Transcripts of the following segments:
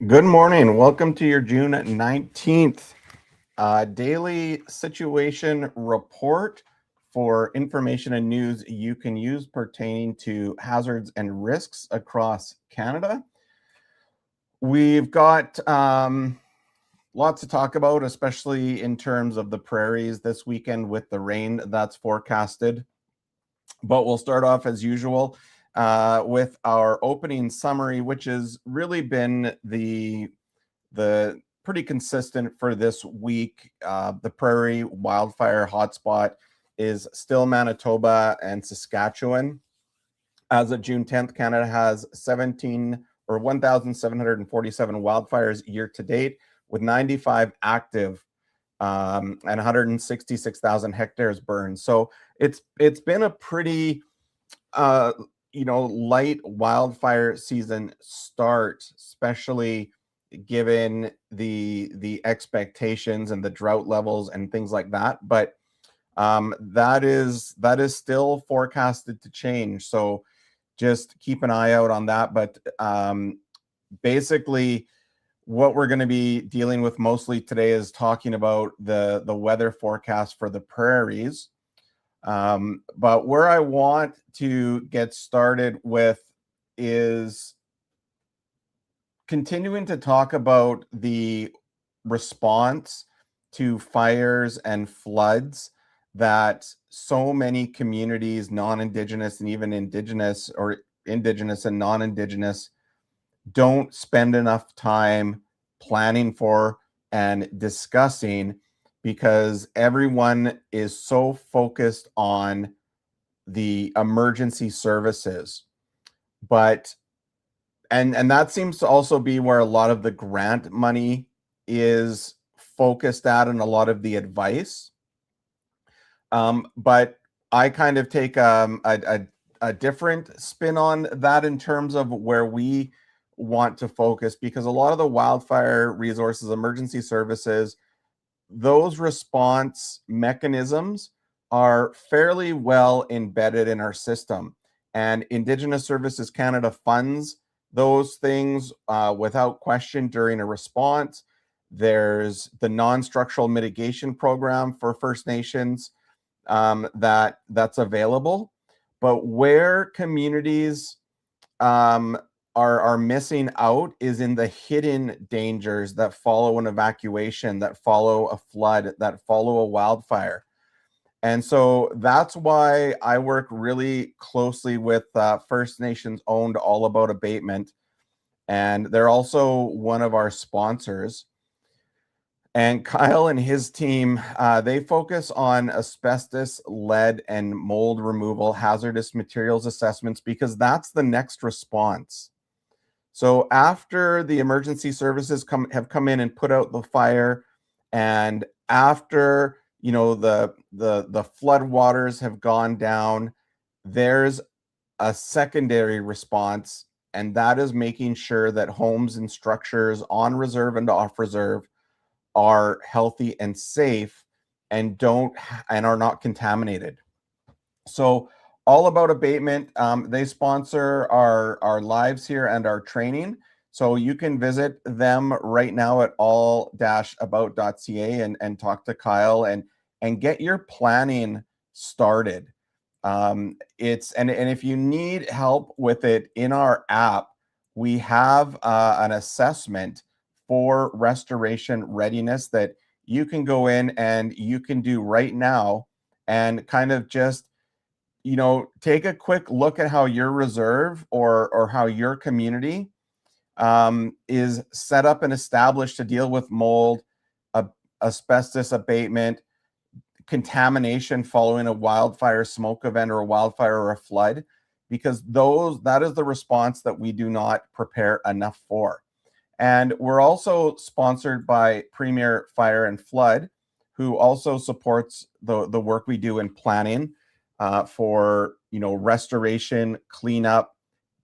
Good morning. Welcome to your June 19th daily situation report for information and news you can use pertaining to hazards and risks across Canada. We've got lots to talk about, especially in terms of the prairies this weekend with the rain that's forecasted. But we'll start off as usual with our opening summary, which has really been the pretty consistent for this week. The prairie wildfire hotspot is still Manitoba and Saskatchewan. As of June 10th, Canada has 1,747 wildfires year to date, with 95 active and 166,000 hectares burned. So it's been a pretty light wildfire season start, especially given the expectations and the drought levels and things like that. But that is still forecasted to change. So just keep an eye out on that. But basically, what we're going to be dealing with mostly today is talking about the weather forecast for the prairies. But where I want to get started with is continuing to talk about the response to fires and floods that so many communities, non-Indigenous and even Indigenous, or Indigenous and non-Indigenous, don't spend enough time planning for and discussing, because everyone is so focused on the emergency services. But and that seems to also be where a lot of the grant money is focused at, and a lot of the advice. But I kind of take a different spin on that in terms of where we want to focus, because a lot of the wildfire resources, emergency services, those response mechanisms are fairly well embedded in our system. And Indigenous Services Canada funds those things without question during a response. There's the non-structural mitigation program for First Nations that's available. But where communities are missing out is in the hidden dangers that follow an evacuation, that follow a flood, that follow a wildfire. And so that's why I work really closely with First Nations owned All About Abatement. And they're also one of our sponsors. And Kyle and his team, they focus on asbestos, lead, and mold removal, hazardous materials assessments, because that's the next response. So after the emergency services have come in and put out the fire, and after the flood waters have gone down, there's a secondary response, and that is making sure that homes and structures on reserve and off reserve are healthy and safe and are not contaminated. So All About Abatement, they sponsor our lives here and our training. So you can visit them right now at all-about.ca and talk to Kyle and get your planning started. It's and if you need help with it, in our app, we have an assessment for restoration readiness that you can go in and you can do right now, and kind of just take a quick look at how your reserve or how your community is set up and established to deal with mold, asbestos abatement, contamination following a wildfire smoke event or a wildfire or a flood, because that is the response that we do not prepare enough for. And we're also sponsored by Premier Fire and Flood, who also supports the work we do in planning for restoration, cleanup,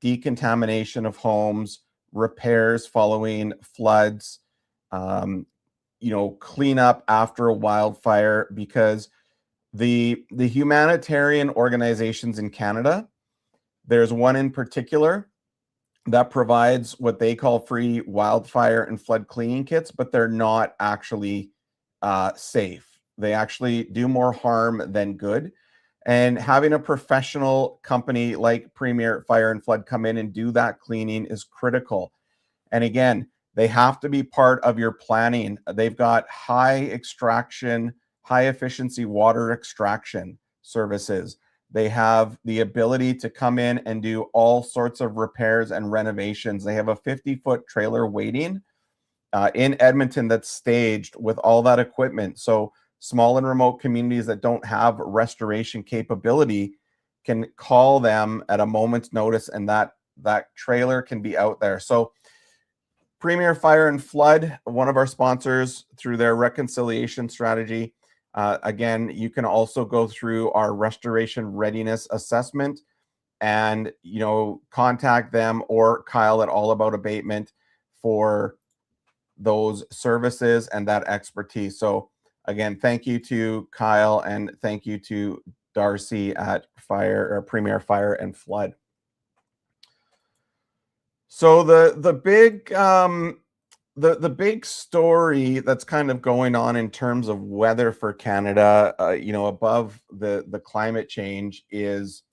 decontamination of homes, repairs following floods, cleanup after a wildfire, because the humanitarian organizations in Canada, there's one in particular that provides what they call free wildfire and flood cleaning kits, but they're not actually safe. They actually do more harm than good. And having a professional company like Premier Fire and Flood come in and do that cleaning is critical. And again, they have to be part of your planning. They've got high extraction, high efficiency water extraction services. They have the ability to come in and do all sorts of repairs and renovations. They have a 50-foot trailer waiting in Edmonton that's staged with all that equipment. So small and remote communities that don't have restoration capability can call them at a moment's notice, and that trailer can be out there. So Premier Fire and Flood, one of our sponsors, through their reconciliation strategy. Again, you can also go through our restoration readiness assessment and, contact them or Kyle at All About Abatement for those services and that expertise. So again, thank you to Kyle and thank you to Darcy at Premier Fire and Flood. So the big story that's kind of going on in terms of weather for Canada, above the climate change is,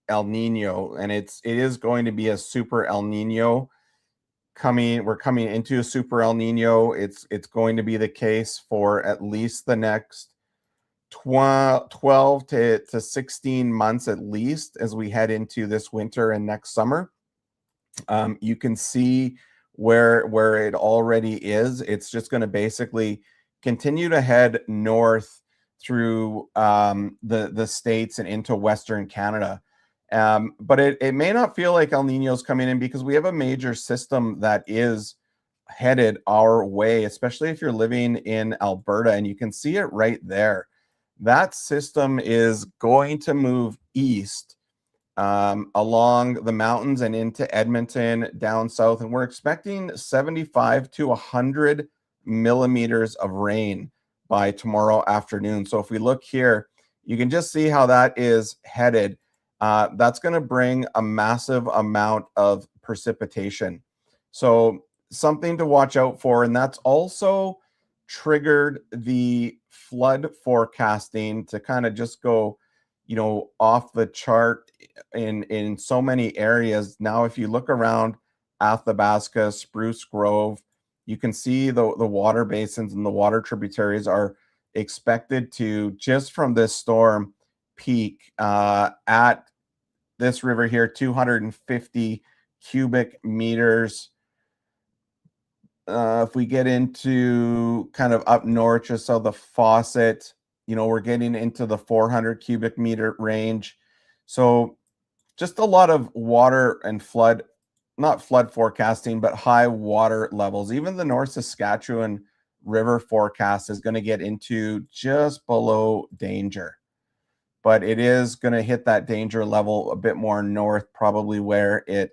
El Nino, and it is going to be a super El Nino coming. We're coming into a super El Nino. It's going to be the case for at least the next 12 to 16 months at least as we head into this winter and next summer. You can see where it already is. It's just going to basically continue to head north through the states and into Western Canada. But it may not feel like El Nino's coming in because we have a major system that is headed our way, especially if you're living in Alberta, and you can see it right there. That system is going to move east along the mountains and into Edmonton down south, and we're expecting 75 to 100 millimeters of rain by tomorrow afternoon. So if we look here, you can just see how that is headed. That's going to bring a massive amount of precipitation. So something to watch out for, and that's also triggered the flood forecasting to kind of just go, off the chart in so many areas. Now, if you look around Athabasca, Spruce Grove, you can see the water basins and the water tributaries are expected to, just from this storm, peak at this river here, 250 cubic meters. If we get into kind of up north, just so the Faucet, we're getting into the 400 cubic meter range. So just a lot of water and flood, not flood forecasting, but high water levels. Even the North Saskatchewan River forecast is going to get into just below danger. But it is going to hit that danger level a bit more north, probably where it,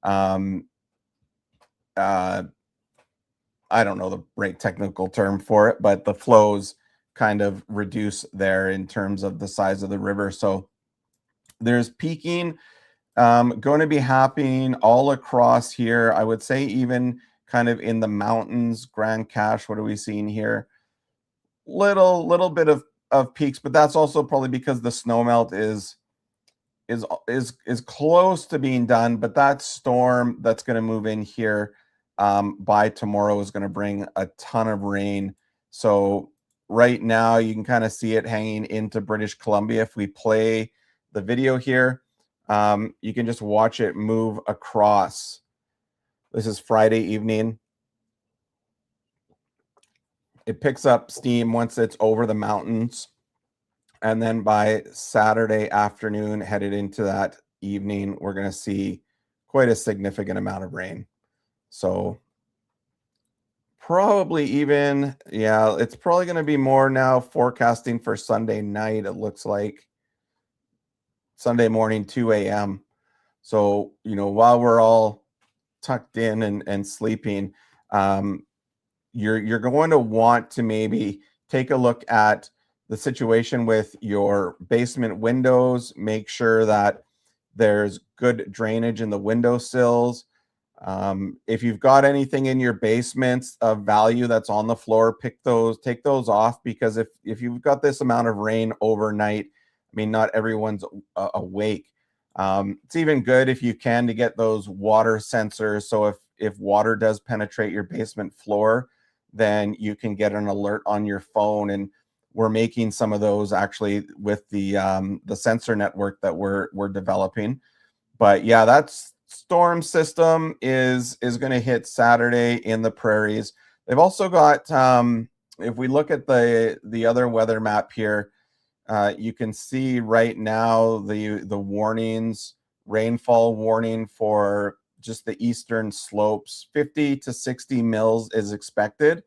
I don't know the right technical term for it, but the flows kind of reduce there in terms of the size of the river. So there's peaking going to be happening all across here. I would say even kind of in the mountains, Grand Cache, what are we seeing here? Little bit of peaks, but that's also probably because the snowmelt is close to being done. But that storm that's going to move in here by tomorrow is going to bring a ton of rain. So right now you can kind of see it hanging into British Columbia. If we play the video here, you can just watch it move across. This is Friday evening. It picks up steam once it's over the mountains. And then by Saturday afternoon, headed into that evening, we're going to see quite a significant amount of rain. So probably even, it's probably going to be more now forecasting for Sunday night. It looks like Sunday morning, 2 a.m. So, while we're all tucked in and sleeping, you're going to want to maybe take a look at the situation with your basement windows. Make sure that There's good drainage in the windowsills. If you've got anything in your basements of value that's on the floor, take those off, because if you've got this amount of rain overnight, I mean, not everyone's awake. It's even good if you can to get those water sensors. So if water does penetrate your basement floor, then you can get an alert on your phone. And we're making some of those actually with the sensor network that we're developing. But yeah, that's storm system is going to hit Saturday in the prairies. They've also got if we look at the other weather map here, you can see right now the warnings, rainfall warning for just the eastern slopes, 50 to 60 mils is expected.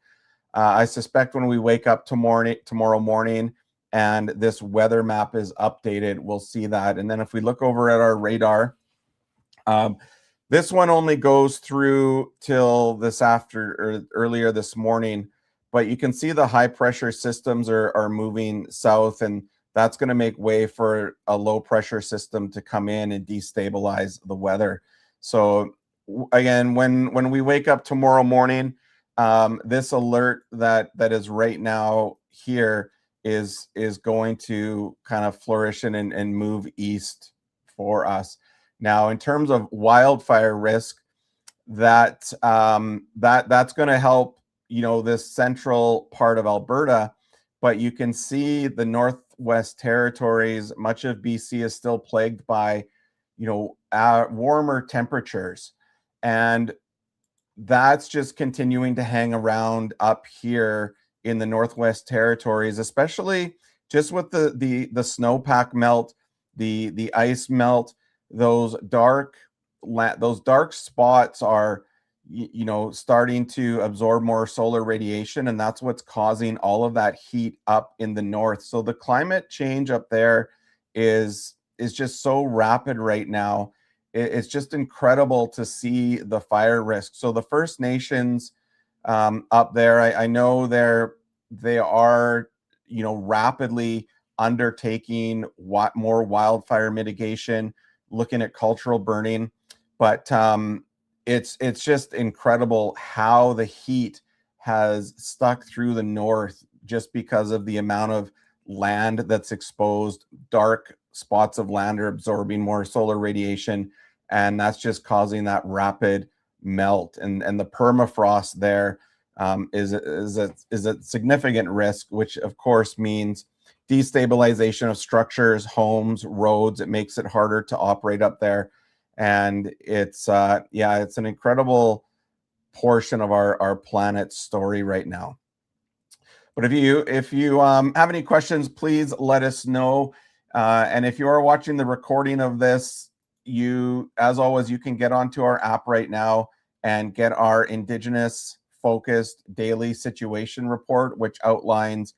I suspect when we wake up tomorrow morning and this weather map is updated, we'll see that. And then if we look over at our radar, this one only goes through till this earlier this morning, but you can see the high pressure systems are moving south, and that's going to make way for a low pressure system to come in and destabilize the weather. So again, when we wake up tomorrow morning, this alert that is right now here is going to kind of flourish and move east for us. Now, in terms of wildfire risk, that's going to help, this central part of Alberta, but you can see the Northwest Territories, much of BC is still plagued by, warmer temperatures, and that's just continuing to hang around up here in the Northwest Territories, especially just with the snowpack melt, the ice melt. Those dark spots are starting to absorb more solar radiation, and that's what's causing all of that heat up in the north. So the climate change up there is just so rapid right now. It's just incredible to see the fire risk. So the First Nations up there, I know they are rapidly undertaking more wildfire mitigation, looking at cultural burning, but it's just incredible how the heat has stuck through the north just because of the amount of land that's exposed. Dark spots of land are absorbing more solar radiation, and that's just causing that rapid melt. And the permafrost there is a significant risk, which of course means destabilization of structures, homes, roads. It makes it harder to operate up there, and it's an incredible portion of our planet's story right now. But if you have any questions, please let us know. And if you are watching the recording of this, as always, you can get onto our app right now and get our Indigenous focused daily situation report, which outlines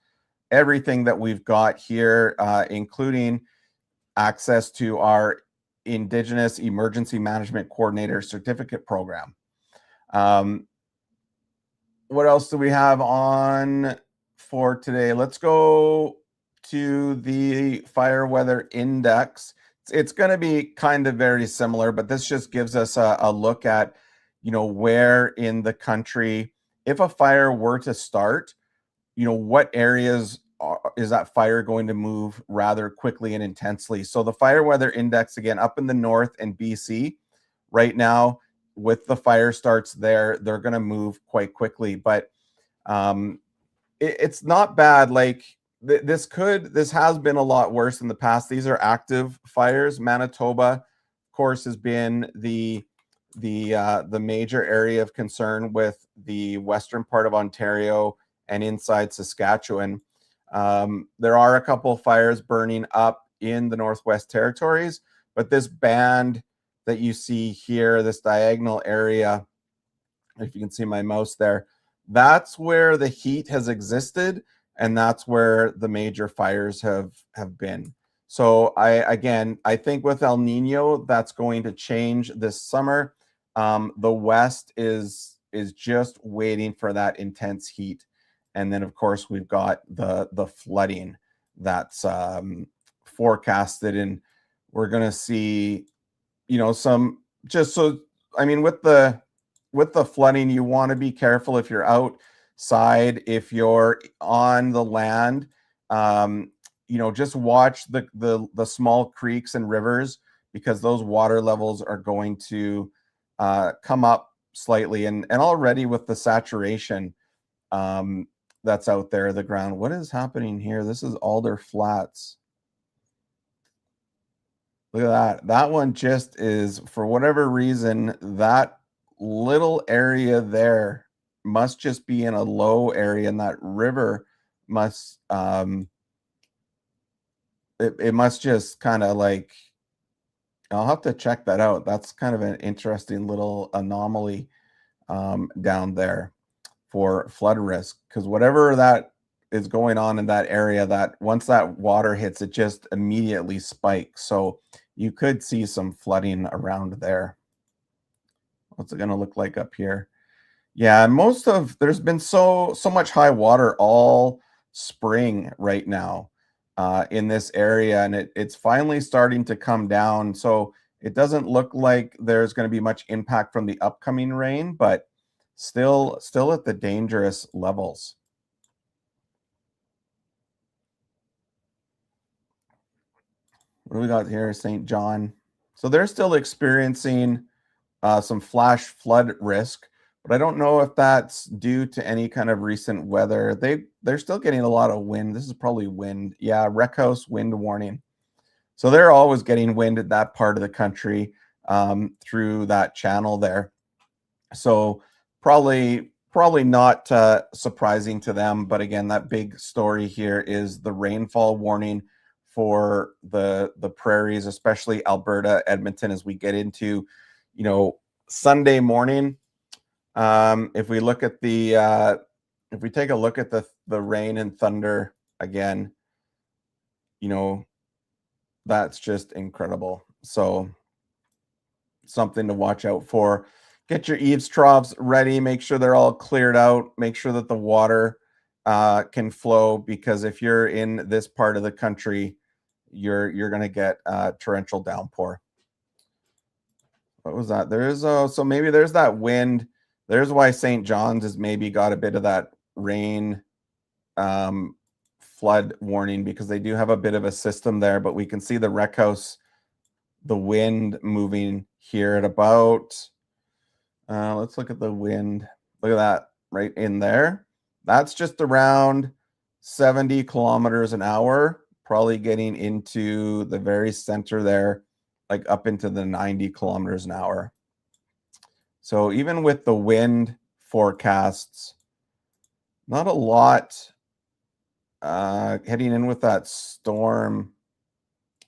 everything that we've got here, including access to our Indigenous Emergency Management Coordinator Certificate Program. What else do we have on for today? Let's go to the fire weather index. It's going to be kind of very similar, but this just gives us a look at, where in the country, if a fire were to start, what areas is that fire going to move rather quickly and intensely. So the fire weather index, again, up in the north and BC right now, with the fire starts there, they're going to move quite quickly. But it's not bad. Like this has been a lot worse in the past. These are active fires. Manitoba, of course, has been the major area of concern, with the western part of Ontario and inside Saskatchewan. There are a couple of fires burning up in the Northwest Territories, but this band that you see here, this diagonal area, if you can see my mouse there, that's where the heat has existed, and that's where the major fires have been. So I think with El Nino, that's going to change this summer. The West is just waiting for that intense heat. And then, of course, we've got the flooding that's forecasted, and we're going to see some just so I mean with the flooding, you want to be careful if you're outside, if you're on the land. Just watch the small creeks and rivers, because those water levels are going to come up slightly, and already with the saturation that's out there, the ground. What is happening here? This is Alder Flats. Look at that. That one just is, for whatever reason, that little area there must just be in a low area, and that river must it must just kind of like, I'll have to check that out. That's kind of an interesting little anomaly down there for flood risk, because whatever that is going on in that area, that once that water hits, it just immediately spikes. So you could see some flooding around there. What's it going to look like up here? Yeah, there's been so much high water all spring right now in this area, and it's finally starting to come down. So it doesn't look like there's going to be much impact from the upcoming rain, but still at the dangerous levels. What do we got here? St. John. So they're still experiencing some flash flood risk, but I don't know if that's due to any kind of recent weather. They're still getting a lot of wind. This is probably wind. Yeah, Wreck House wind warning. So they're always getting wind at that part of the country through that channel there. So probably not surprising to them. But again, that big story here is the rainfall warning for the prairies, especially Alberta, Edmonton, as we get into Sunday morning. If we look at if we take a look at the rain and thunder again, that's just incredible. So something to watch out for. Get your eaves troughs ready. Make sure they're all cleared out. Make sure that the water can flow, because if you're in this part of the country, you're going to get torrential downpour. What was that? There is so maybe there's that wind. There's why St. John's has maybe got a bit of that rain flood warning, because they do have a bit of a system there. But we can see the Wreck House, the wind moving here at about let's look at the wind. Look at that right in there. That's just around 70 kilometers an hour, probably getting into the very center there, like up into the 90 kilometers an hour. So even with the wind forecasts, not a lot heading in with that storm.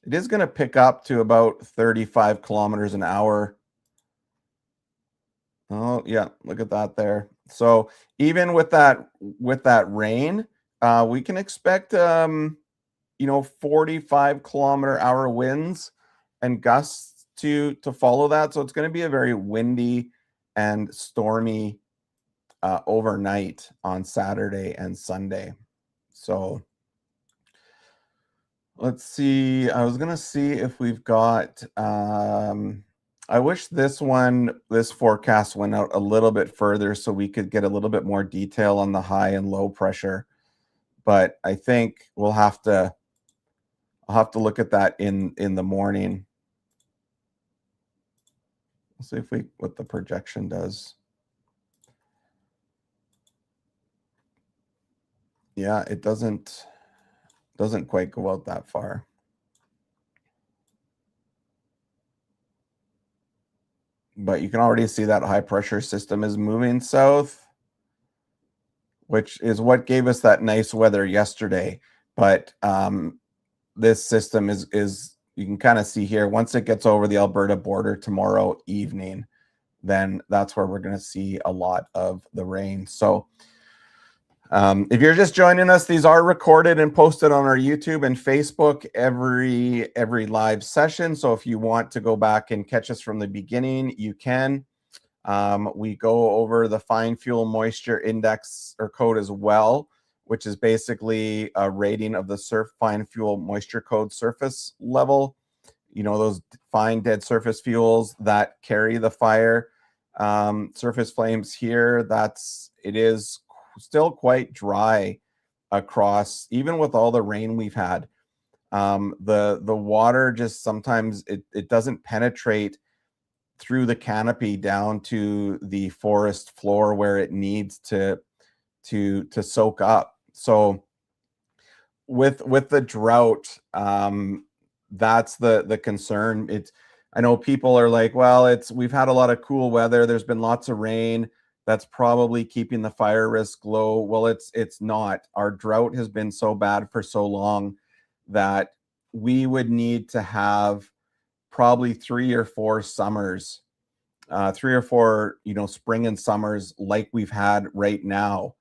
It is going to pick up to about 35 kilometers an hour. Oh, yeah, look at that there. So even with that rain, we can expect 45 kilometer hour winds and gusts to follow that. So it's going to be a very windy and stormy overnight on Saturday and Sunday. So let's see. I was going to see if we've got I wish this forecast went out a little bit further so we could get a little bit more detail on the high and low pressure. But I think I'll have to look at that in the morning. Let's see what the projection does. Yeah, it doesn't quite go out that far. But you can already see that high pressure system is moving south, which is what gave us that nice weather yesterday. But this system is you can kind of see here, once it gets over the Alberta border tomorrow evening, then that's where we're going to see a lot of the rain. So if you're just joining us, these are recorded and posted on our YouTube and Facebook every live session. So if you want to go back and catch us from the beginning, you can. We go over the fine fuel moisture index or code as well, which is basically a rating of the fine fuel moisture code surface level those fine dead surface fuels that carry the fire. Surface flames here, it is still quite dry across, even with all the rain we've had. The water just sometimes it doesn't penetrate through the canopy down to the forest floor where it needs to soak up. So with the drought, that's the concern. I know people are like, well, we've had a lot of cool weather, there's been lots of rain, that's probably keeping the fire risk low. Well, it's not. Our drought has been so bad for so long that we would need to have probably 3 or 4 summers, 3 or 4, spring and summers like we've had right now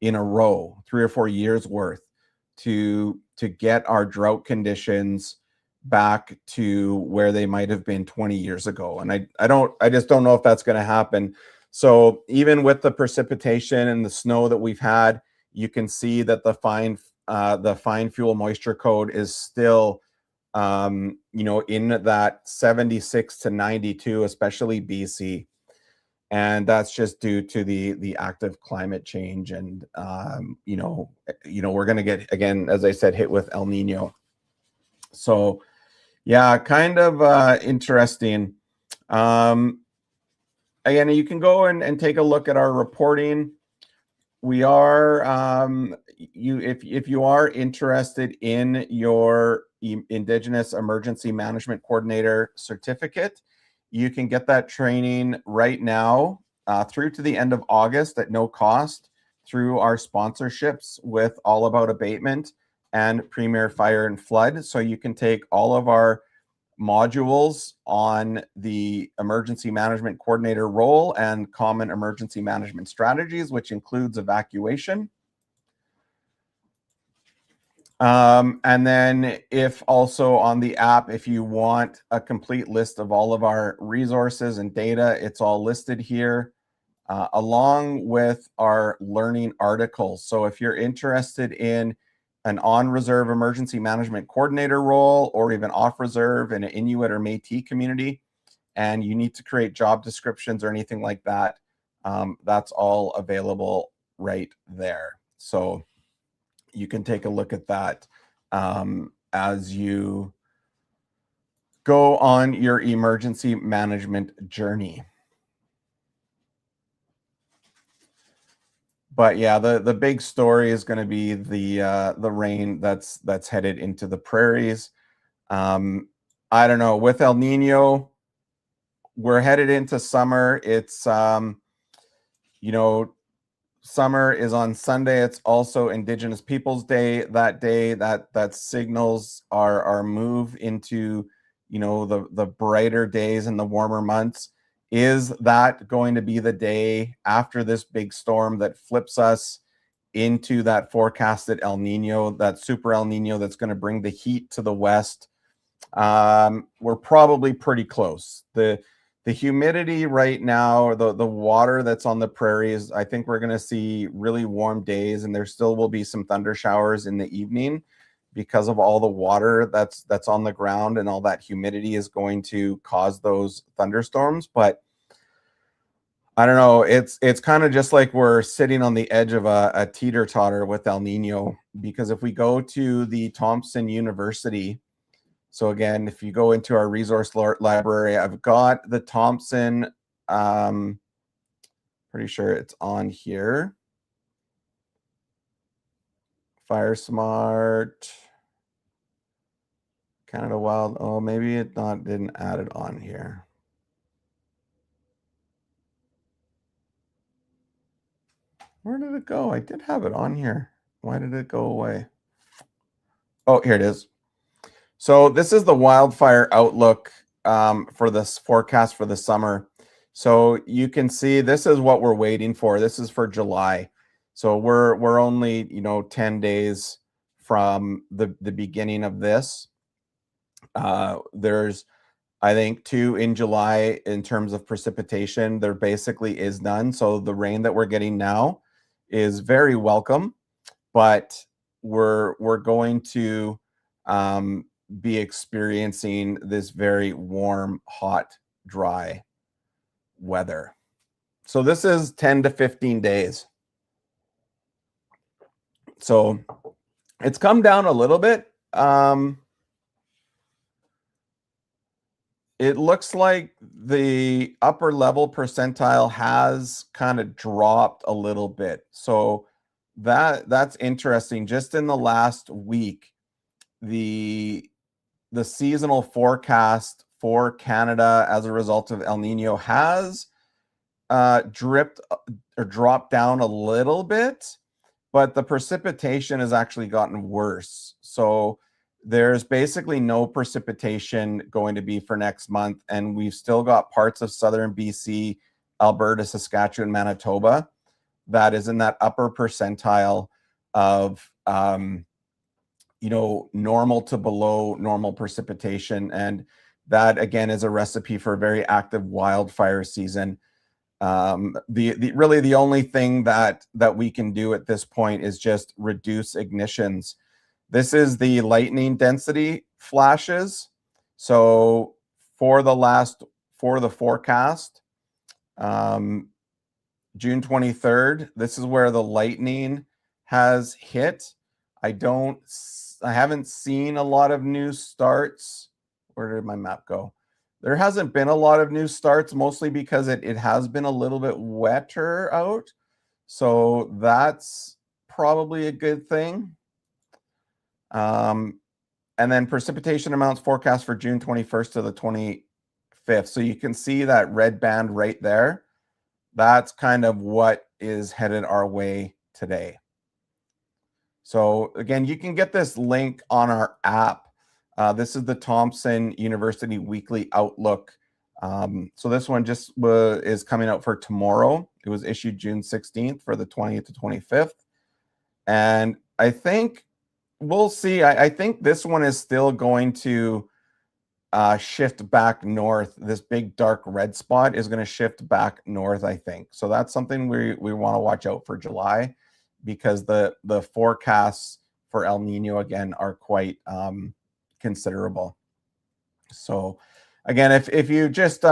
in a row, 3 or 4 years worth to get our drought conditions back to where they might have been 20 years ago. And I just don't know if that's going to happen. So even with the precipitation and the snow that we've had, you can see that the fine fuel moisture code is still in that 76 to 92, especially BC. And that's just due to the active climate change. And we're going to get, again, as I said, hit with El Nino. So yeah, kind of interesting. Again, you can go and take a look at our reporting. We are, if you are interested in your Indigenous Emergency Management Coordinator certificate, you can get that training right now through to the end of August at no cost through our sponsorships with All About Abatement and Premier Fire and Flood. So you can take all of our modules on the emergency management coordinator role and common emergency management strategies, which includes evacuation. And then if also on the app, if you want a complete list of all of our resources and data, it's all listed here, along with our learning articles. So if you're interested in an on-reserve emergency management coordinator role, or even off-reserve in an Inuit or Métis community, and you need to create job descriptions or anything like that, that's all available right there. So you can take a look at that as you go on your emergency management journey. But yeah, the big story is going to be the rain that's headed into the prairies. I don't know, with El Nino, we're headed into summer. It's summer is on Sunday. It's also Indigenous Peoples Day that day. That signals our move into the brighter days and the warmer months. Is that going to be the day after this big storm that flips us into that forecasted El Nino, that super El Nino that's going to bring the heat to the west? We're probably pretty close. The humidity right now, the water that's on the prairies, I think we're going to see really warm days, and there still will be some thunder showers in the evening because of all the water that's on the ground, and all that humidity is going to cause those thunderstorms. But I don't know, it's kind of just like we're sitting on the edge of a teeter-totter with El Nino, because if we go to the Thompson University, so again, if you go into our resource library, I've got the Thompson, pretty sure it's on here. Fire Smart, Canada Wild. Oh, maybe it didn't add it on here. Where did it go? I did have it on here. Why did it go away? Oh, here it is. So this is the wildfire outlook for this forecast for the summer. So you can see this is what we're waiting for. This is for July. So we're only 10 days from the beginning of this. There's, I think, 2 in July in terms of precipitation. There basically is none. So the rain that we're getting now is very welcome, but we're going to be experiencing this very warm, hot, dry weather. So this is 10 to 15 days. So it's come down a little bit. It looks like the upper level percentile has kind of dropped a little bit. So that's interesting. Just in the last week, the seasonal forecast for Canada as a result of El Nino has dripped or dropped down a little bit, but the precipitation has actually gotten worse. So there's basically no precipitation going to be for next month, and we've still got parts of southern BC, Alberta, Saskatchewan, Manitoba that is in that upper percentile of normal to below normal precipitation, and that again is a recipe for a very active wildfire season. Really the only thing that we can do at this point is just reduce ignitions. This is the lightning density flashes. So for the forecast, June 23rd, this is where the lightning has hit. I haven't seen a lot of new starts. Where did my map go? There hasn't been a lot of new starts, mostly because it has been a little bit wetter out. So that's probably a good thing. And then precipitation amounts forecast for June 21st to the 25th. So you can see that red band right there. That's kind of what is headed our way today. So again, you can get this link on our app. This is the Thompson University Weekly Outlook. So this one just is coming out for tomorrow. It was issued June 16th for the 20th to 25th. And I think we'll see. I think this one is still going to shift back north. This big dark red spot is going to shift back north, I think. So that's something we want to watch out for July, because the forecasts for El Nino again are quite considerable. So again, if you just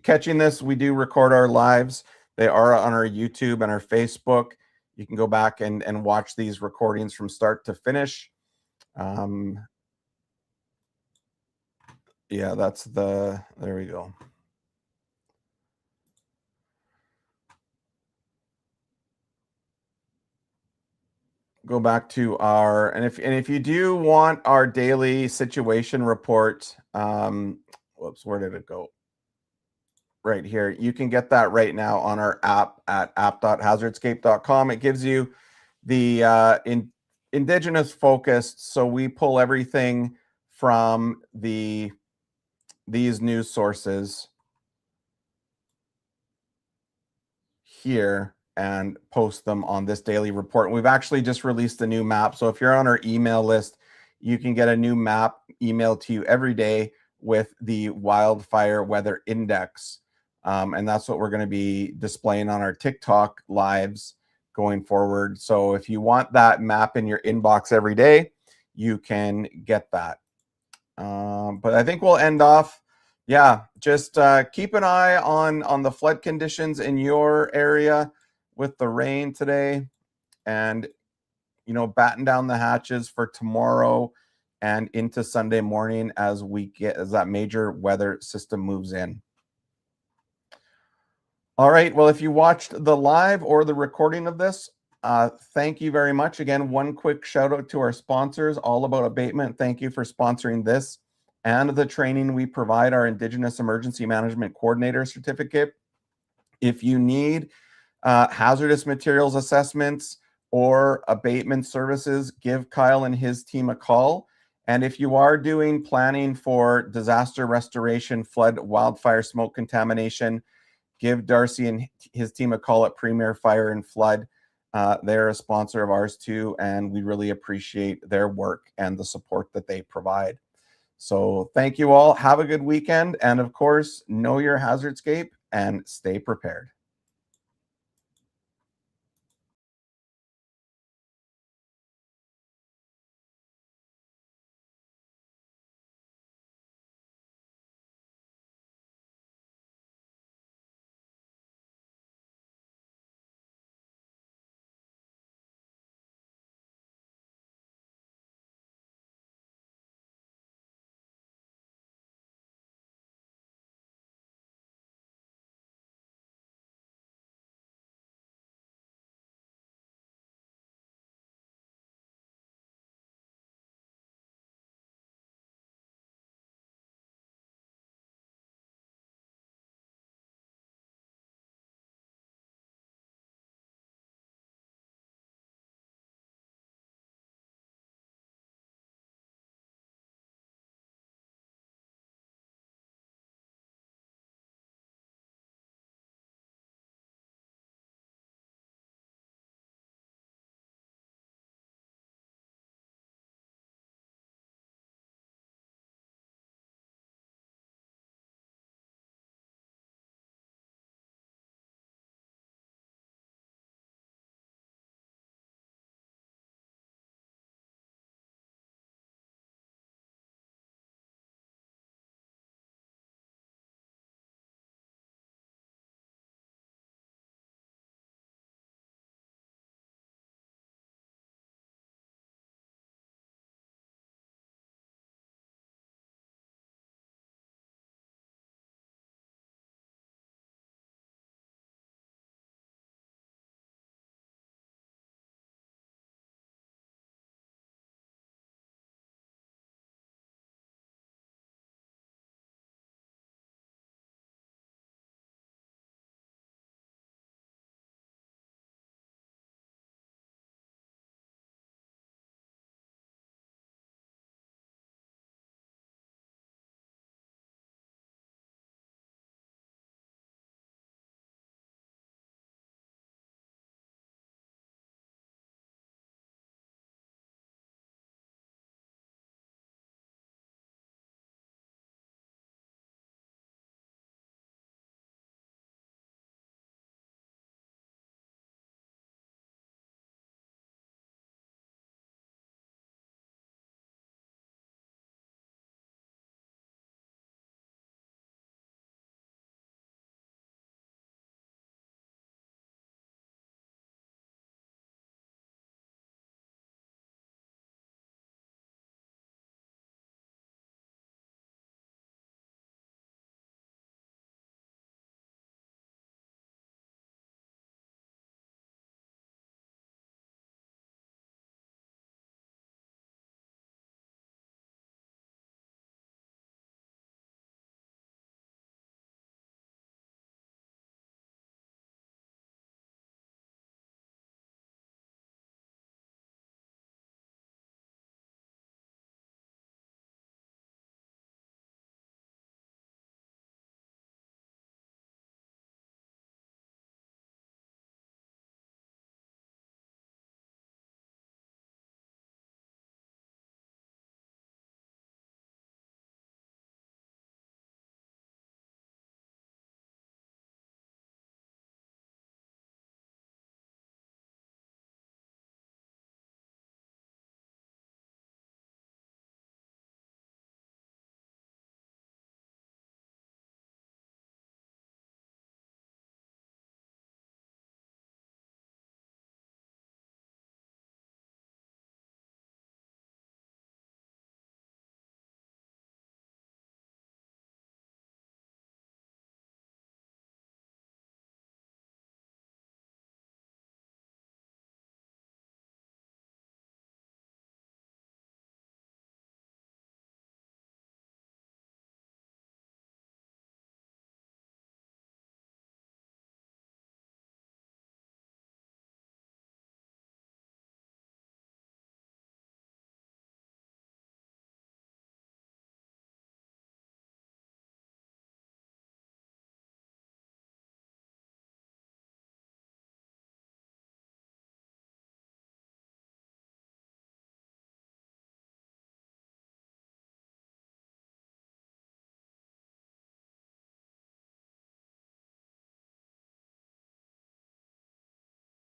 catching this, we do record our lives. They are on our YouTube and our Facebook. You can go back and watch these recordings from start to finish. Yeah, there we go. Go back to and if you do want our daily situation report, whoops, where did it go? Right here. You can get that right now on our app at app.hazardscape.com. It gives you the Indigenous focused. So we pull everything from these news sources here and post them on this daily report. And we've actually just released a new map. So if you're on our email list, you can get a new map emailed to you every day with the wildfire weather index. And that's what we're going to be displaying on our TikTok lives going forward. So if you want that map in your inbox every day, you can get that. But I think we'll end off. Yeah, just keep an eye on the flood conditions in your area with the rain today, and batten down the hatches for tomorrow and into Sunday morning as that major weather system moves in. All right, well, if you watched the live or the recording of this, thank you very much. Again, one quick shout out to our sponsors, All About Abatement. Thank you for sponsoring this and the training we provide, our Indigenous Emergency Management Coordinator Certificate. If you need hazardous materials assessments or abatement services, give Kyle and his team a call. And if you are doing planning for disaster restoration, flood, wildfire, smoke contamination, give Darcy and his team a call at Premier Fire and Flood. They're a sponsor of ours too, and we really appreciate their work and the support that they provide. So thank you all. Have a good weekend. And of course, know your hazardscape and stay prepared.